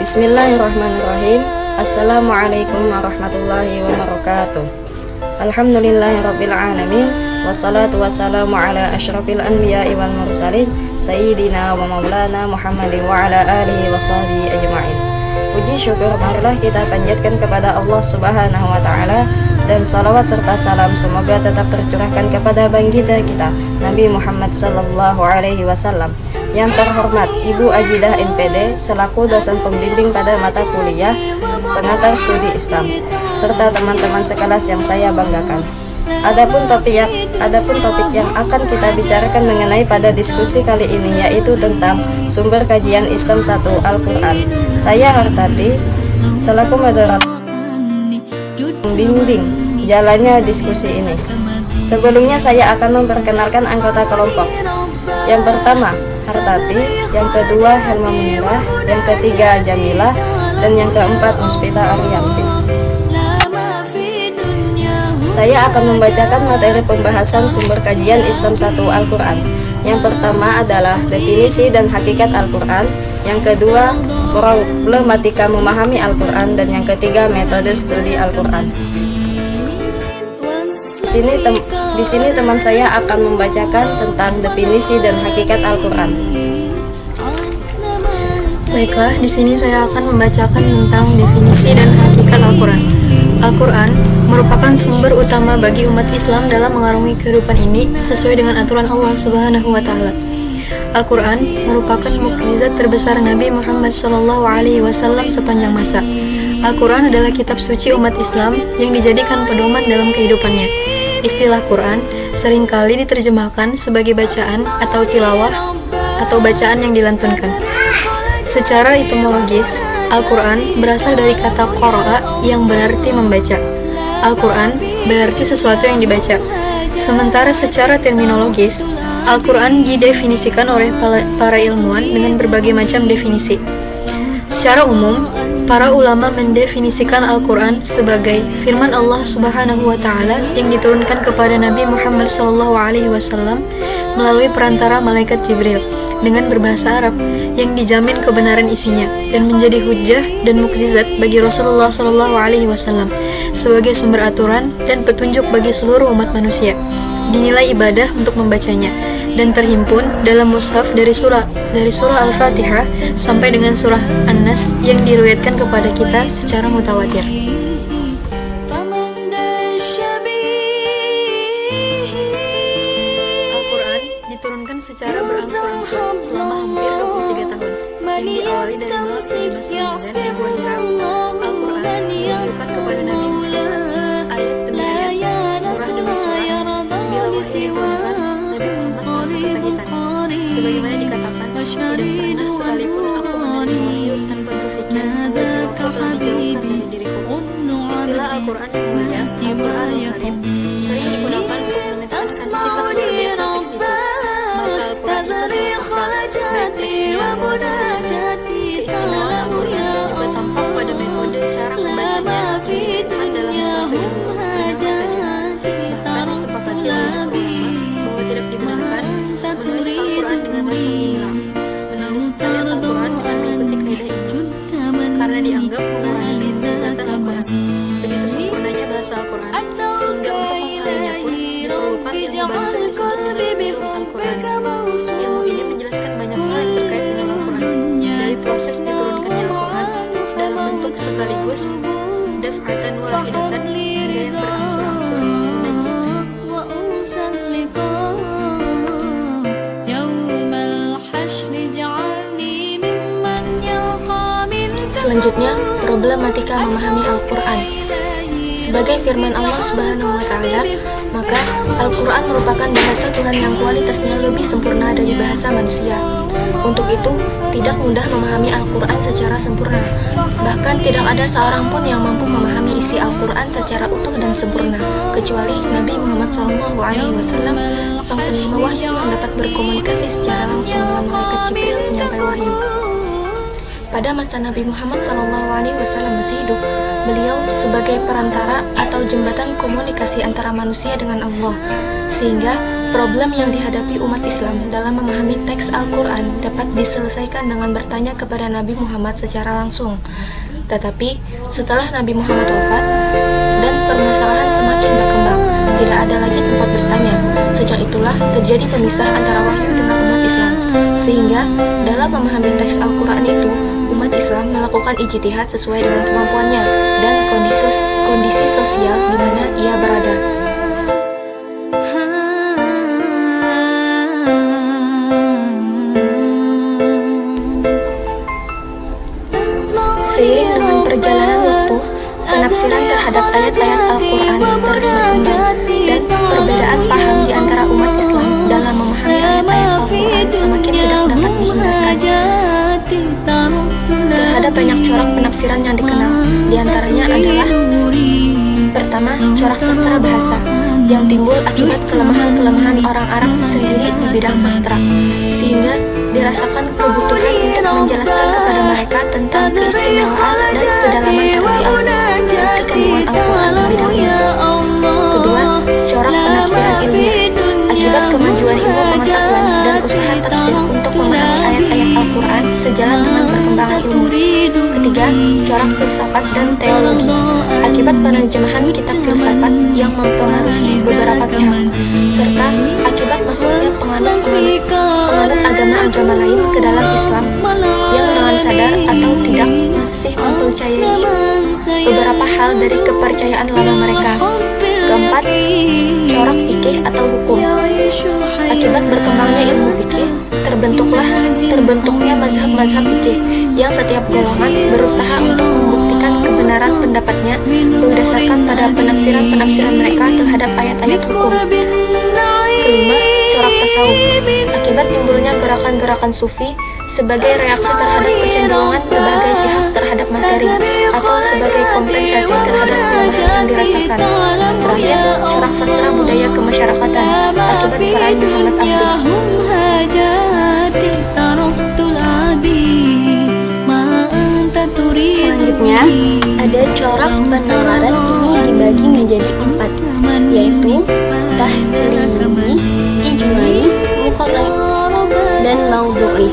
Bismillahirrahmanirrahim. Assalamualaikum warahmatullahi wabarakatuh. Alhamdulillahirabbil alamin. Wassalatu wassalamu ala asyrafil anbiya'i wal mursalin sayyidina wa maulana Muhammadin wa ala alihi wa sahbihi ajma'in. Puji syukur marilah kita panjatkan kepada Allah Subhanahu wa taala, dan salawat serta salam semoga tetap tercurahkan kepada baginda kita Nabi Muhammad sallallahu alaihi wasallam. Yang terhormat Ibu Ajidah MPD selaku dosen pembimbing pada mata kuliah pengantar studi Islam, serta teman-teman sekelas yang saya banggakan. Adapun topik yang akan kita bicarakan mengenai pada diskusi kali ini yaitu tentang sumber kajian Islam 1 Al-Quran. Saya Hartati selaku moderator membimbing jalannya diskusi ini. Sebelumnya saya akan memperkenalkan anggota kelompok. Yang pertama Hartati, yang kedua Helma Munirah, yang ketiga Jamilah, dan yang keempat Muspita Ariyanti. Saya akan membacakan materi pembahasan sumber kajian Islam 1 Al-Quran. Yang pertama adalah definisi dan hakikat Al-Quran, yang kedua problematika memahami Al-Quran, dan yang ketiga metode studi Al-Quran. Di sini teman saya akan membacakan tentang definisi dan hakikat Al-Quran. Baiklah, di sini saya akan membacakan tentang definisi dan hakikat Al-Quran. Al-Quran merupakan sumber utama bagi umat Islam dalam mengarungi kehidupan ini sesuai dengan aturan Allah Subhanahu wa taala. Al-Quran merupakan mukjizat terbesar Nabi Muhammad SAW sepanjang masa. Al-Quran adalah kitab suci umat Islam yang dijadikan pedoman dalam kehidupannya. Istilah Quran seringkali diterjemahkan sebagai bacaan atau tilawah atau bacaan yang dilantunkan. Secara etimologis, Al-Quran berasal dari kata qara'a yang berarti membaca. Al-Quran berarti sesuatu yang dibaca. Sementara secara terminologis, Al-Quran didefinisikan oleh para ilmuwan dengan berbagai macam definisi. Secara umum, para ulama mendefinisikan Al-Quran sebagai firman Allah Subhanahu wa taala yang diturunkan kepada Nabi Muhammad SAW melalui perantara malaikat Jibril dengan berbahasa Arab yang dijamin kebenaran isinya dan menjadi hujjah dan mukjizat bagi Rasulullah SAW sebagai sumber aturan dan petunjuk bagi seluruh umat manusia. Dinilai ibadah untuk membacanya dan terhimpun dalam mushaf dari surah Al-Fatihah sampai dengan surah An-Nas yang diriwayatkan kepada kita secara mutawatir. Al-Quran diturunkan secara berangsur-angsur selama hampir 23 tahun yang diawali dari malam 17 Ramadan di Gua Hira. Al-Quran diturunkan kepada Nabi Muhammad ayat demi ayat, surah demi surah, bila wahyu diturunkan Nabi Muhammad merasa kesakitan. Sebagaimana dikatakan, tidak pernah sekalipun aku menerima wahyu tanpa berpikir bahwa jiwaku telah dijauhkan dari diriku. Istilah Al-Quran yang mulia, Al-Quran Al-Karim, sering digunakan untuk menekankan sifat luar biasa teks itu. Maka Al-Quran itu sangat sakral, baik teksnya maupun bacanya. Keistimewaan Al-Quran juga tampak pada metode cara membacanya yang digunakan dalam suatu ilmu bernama tajwid. Bahkan disepakati oleh ulama bahwa tidak dibenarkan menulis Al-Quran dengan rasa imla, menulis ayat Al-Quran dengan mengikuti kaidah ini, karena dianggap mengurangi kekuatan Al-Quran. Begitu sempurnanya bahasa Al-Quran, sehingga untuk memahaminya pun diperlukan ilmu bantu yang disebut dengan ulum Al-Quran. Ilmu ini menjelaskan banyak hal yang terkait dengan Al-Quran, dari proses diturunkannya Al-Quran dalam bentuk sekaligus, daf'atan wahidatan, hingga yang berangsur-angsur, munajjaman. Selanjutnya, problematika memahami Al-Quran. Sebagai firman Allah Subhanahu wa taala, maka Al-Quran merupakan bahasa Tuhan yang kualitasnya lebih sempurna dari bahasa manusia. Untuk itu, tidak mudah memahami Al-Quran secara sempurna. Bahkan tidak ada seorang pun yang mampu memahami isi Al-Quran secara utuh dan sempurna, kecuali Nabi Muhammad SAW, sang penerima wahyu yang dapat berkomunikasi secara langsung dengan malaikat Jibril penyampai wahyu. Pada masa Nabi Muhammad SAW masih hidup, beliau sebagai perantara atau jembatan komunikasi antara manusia dengan Allah, sehingga Problem yang dihadapi umat Islam dalam memahami teks Al-Quran dapat diselesaikan dengan bertanya kepada Nabi Muhammad secara langsung. Tetapi setelah Nabi Muhammad wafat dan permasalahan semakin berkembang, tidak ada lagi tempat bertanya. Sejak itulah terjadi pemisah antara wahyu dengan umat Islam. Sehingga dalam memahami teks Al-Quran itu, umat Islam melakukan ijtihad sesuai dengan kemampuannya dan kondisi sosial di mana ia berada. Seiring dengan perjalanan waktu, penafsiran terhadap ayat-ayat Al-Quran terus berkembang dan perbedaan paham di antara umat Islam dalam memahami ayat-ayat Al-Quran semakin tidak dapat dihindarkan. Terhadap banyak corak penafsiran yang dikenal, diantaranya adalah: pertama, corak sastra bahasa yang timbul akibat kelemahan-kelemahan orang Arab sendiri di bidang sastra, sehingga dirasakan kebutuhan untuk menjelaskan kepada mereka tentang keistimewaan dan kedalaman arti kandungan Al-Quran di bidang ini. Kedua, corak penafsiran ilmiah akibat kemajuan ilmu pengetahuan dan usaha tafsir untuk memahami ayat-ayat Al-Quran sejalan dengan perkembangan ilmu. Ketiga, corak filsafat dan teologi akibat penerjemahan kitab filsafat yang mempengaruhi beberapa pihak, serta akibat masuknya penganut agama-agama lain ke dalam Islam yang dengan sadar atau tidak masih mempercayai beberapa hal dari kepercayaan lama mereka. Keempat, corak fikih atau hukum akibat berkembangnya ilmu fikih, terbentuknya mazhab-mazhab fikih yang setiap golongan berusaha untuk membuktikan kebenaran pendapatnya berdasarkan pada penafsiran mereka terhadap ayat-ayat hukum. Kelima, corak tasawuf akibat timbulnya gerakan-gerakan sufi sebagai reaksi terhadap kecenderungan berbagai pihak terhadap materi atau sebagai kompensasi terhadap kelemahan yang dirasakan. Terakhir, corak sastra budaya kemasyarakatan akibat peran Muhammad Abdi. Selanjutnya, ada corak penalaran. Ini dibagi menjadi 4, yaitu tahlili, ijmali, muqarrib, dan maudhu'i.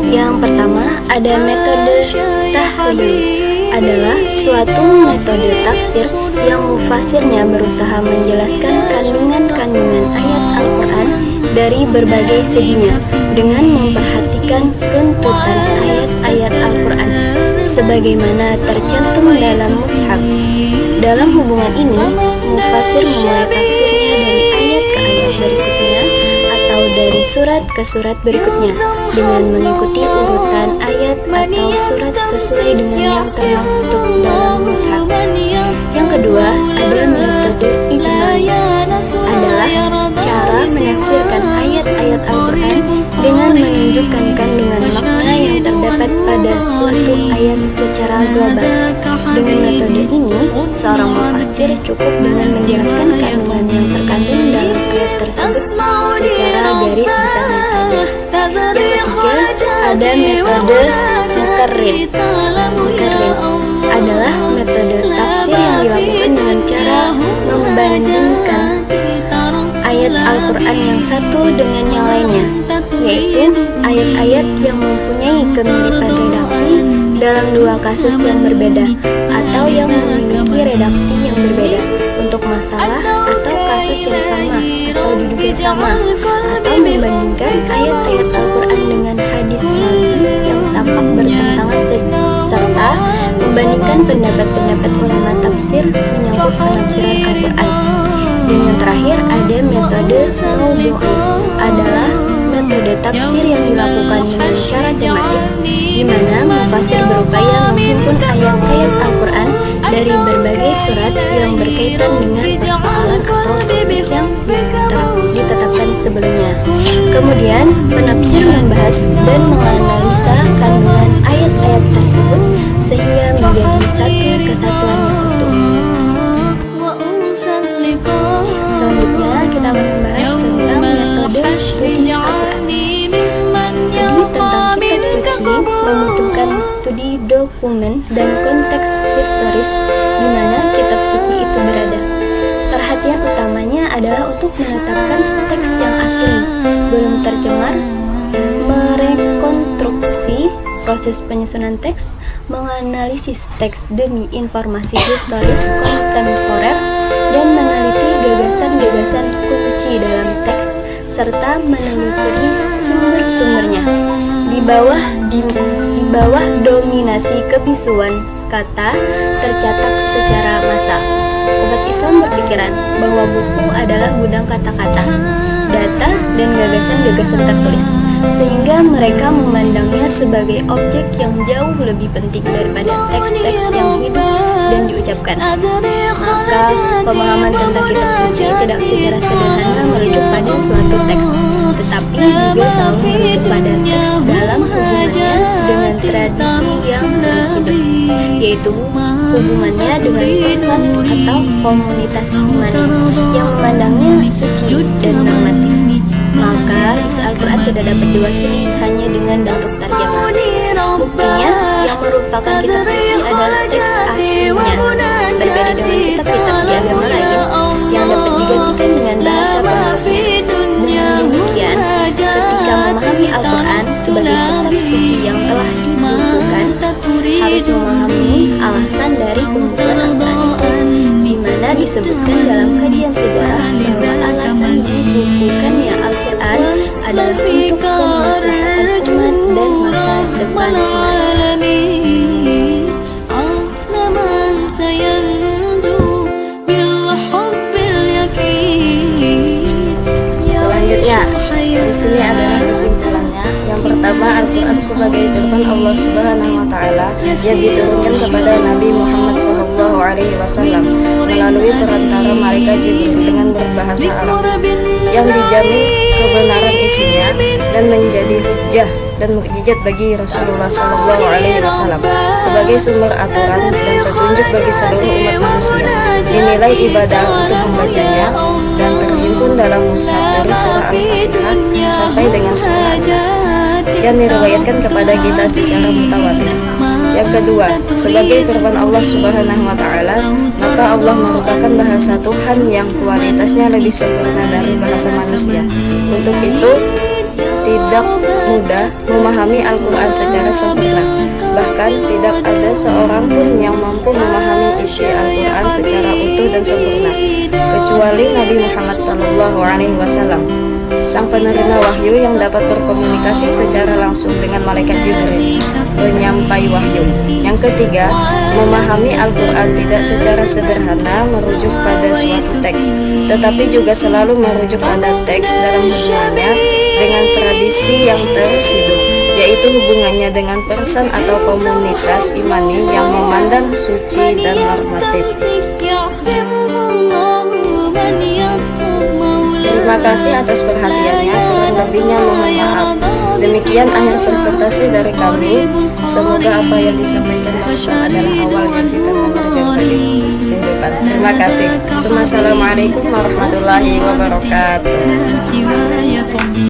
Yang pertama, ada metode tahlili. Adalah suatu metode tafsir yang mufasirnya berusaha menjelaskan kandungan-kandungan ayat Al-Quran dari berbagai seginya dengan memperhatikan runtutan ayat-ayat Al-Quran sebagaimana tercantum dalam mushaf. Dalam hubungan ini, mufasir memulai tafsirnya dari ayat ke ayat berikutnya atau dari surat ke surat berikutnya dengan mengikuti urutan ayat atau surat sesuai dengan yang termaktub dalam mushaf. Yang kedua, ada metode ijmali. Adalah cara menafsirkan ayat-ayat Al-Quran dengan menunjukkan kandungan makna yang terdapat pada suatu ayat secara global. Dengan metode ini, seorang mufasir cukup dengan menjelaskan kandungan yang terkandung dalam ayat tersebut secara garis besarnya saja. Yang ketiga, ada metode muqarrib. Muqarrib adalah metode tafsir yang dilakukan dengan cara membandingkan ayat Al-Quran yang satu dengan yang lainnya, yaitu ayat-ayat yang mempunyai kemiripan redaksi dalam dua kasus yang berbeda atau yang memiliki redaksi yang berbeda untuk masalah atau kasus yang sama atau diduga sama, atau membandingkan ayat-ayat Al-Quran dengan hadis Nabi yang tampak bertentangan, serta membandingkan pendapat-pendapat ulama tafsir menyangkut penafsiran Al-Quran. Dan yang terakhir, ada metode maudhu'i. Adalah metode tafsir yang dilakukan dengan cara tematik, di mana mufasir berupaya menghimpun ayat-ayat Al-Quran dari berbagai surat yang berkaitan dengan persoalan atau topik yang ditetapkan sebelumnya. Kemudian, penafsir membahas dan menganalisa kandungan ayat-ayat tersebut sehingga menjadi satu kesatuan yang utuh. Selanjutnya, kita akan membahas tentang metode studi Al-Quran. Studi tentang kitab suci membutuhkan studi dokumen dan konteks historis di mana kitab suci itu berada. Perhatian adalah untuk menetapkan teks yang asli, belum tercemar, merekonstruksi proses penyusunan teks, menganalisis teks demi informasi historis kontemporer, dan meneliti gagasan-gagasan kunci dalam teks, serta menelusuri sumber-sumbernya. Di bawah dominasi kebisuan kata tercetak secara massal, umat Islam berpikiran bahwa buku adalah gudang kata-kata, data, dan gagasan-gagasan tertulis, sehingga mereka memandangnya sebagai objek yang jauh lebih penting daripada teks-teks yang hidup dan diucapkan. Maka pemahaman tentang kitab suci tidak secara sederhana merujuk pada suatu teks, tetapi juga selalu merujuk pada teks dalam hubungannya dengan tradisi yang terus hidup, yaitu hubungannya dengan person atau komunitas imani yang memandangnya suci dan normatif. Maka isi Al-Quran tidak dapat diwakili hanya dengan bentuk tarjamah. Buktinya, yang merupakan kitab suci adalah teks aslinya, berbeda dengan kitab-kitab di agama lain yang dapat digantikan dengan bahasa pengarutnya. Dengan demikian, ketika memahami Al-Quran sebagai kitab suci yang telah dibukukan, harus memahami alasan dari pembukuan Al-Quran itu, di mana disebutkan dalam kajian sejarah bahwa alasan dibukukannya Al-Quran adalah untuk kemaslahatan umat dan masa depan umat. Selanjutnya, di sini adalah kesimpulannya. Yang pertama, Al-Quran sebagai firman Allah Subhanahu wa Ta'ala yang diturunkan kepada Nabi Muhammad SAW melalui perantara malaikat Jibril dengan berbahasa Arab, yang dijamin kebenaran isinya dan menjadi hujjah dan mukjizat bagi Rasulullah SAW sebagai sumber aturan dan petunjuk bagi seluruh umat manusia, dinilai ibadah untuk membacanya, dan terhimpun dalam mushaf dari surah Al-Fatihah sampai dengan surah An-Nas, yang diriwayatkan kepada kita secara mutawatir. Yang kedua, sebagai firman Allah Subhanahu wa Ta'ala, maka Allah merupakan bahasa Tuhan yang kualitasnya lebih sempurna dari bahasa manusia. Untuk itu, tidak mudah memahami Al-Quran secara sempurna. Bahkan tidak ada seorang pun yang mampu memahami isi Al-Quran secara utuh dan sempurna, kecuali Nabi Muhammad SAW, sang penerima wahyu yang dapat berkomunikasi secara langsung dengan malaikat Jibril, penyampai wahyu. Yang ketiga, memahami Al-Quran tidak secara sederhana merujuk pada suatu teks, tetapi juga selalu merujuk pada teks dalam hubungannya dengan tradisi yang terus hidup, yaitu hubungannya dengan person atau komunitas imani yang memandang suci dan normatif. Terima kasih atas perhatiannya, kurang lebihnya mohon maaf. Demikian akhir presentasi dari kami. Semoga apa yang disampaikan barusan adalah awal yang kita mengerjakan di kehidupan. Terima kasih. Assalamualaikum warahmatullahi wabarakatuh.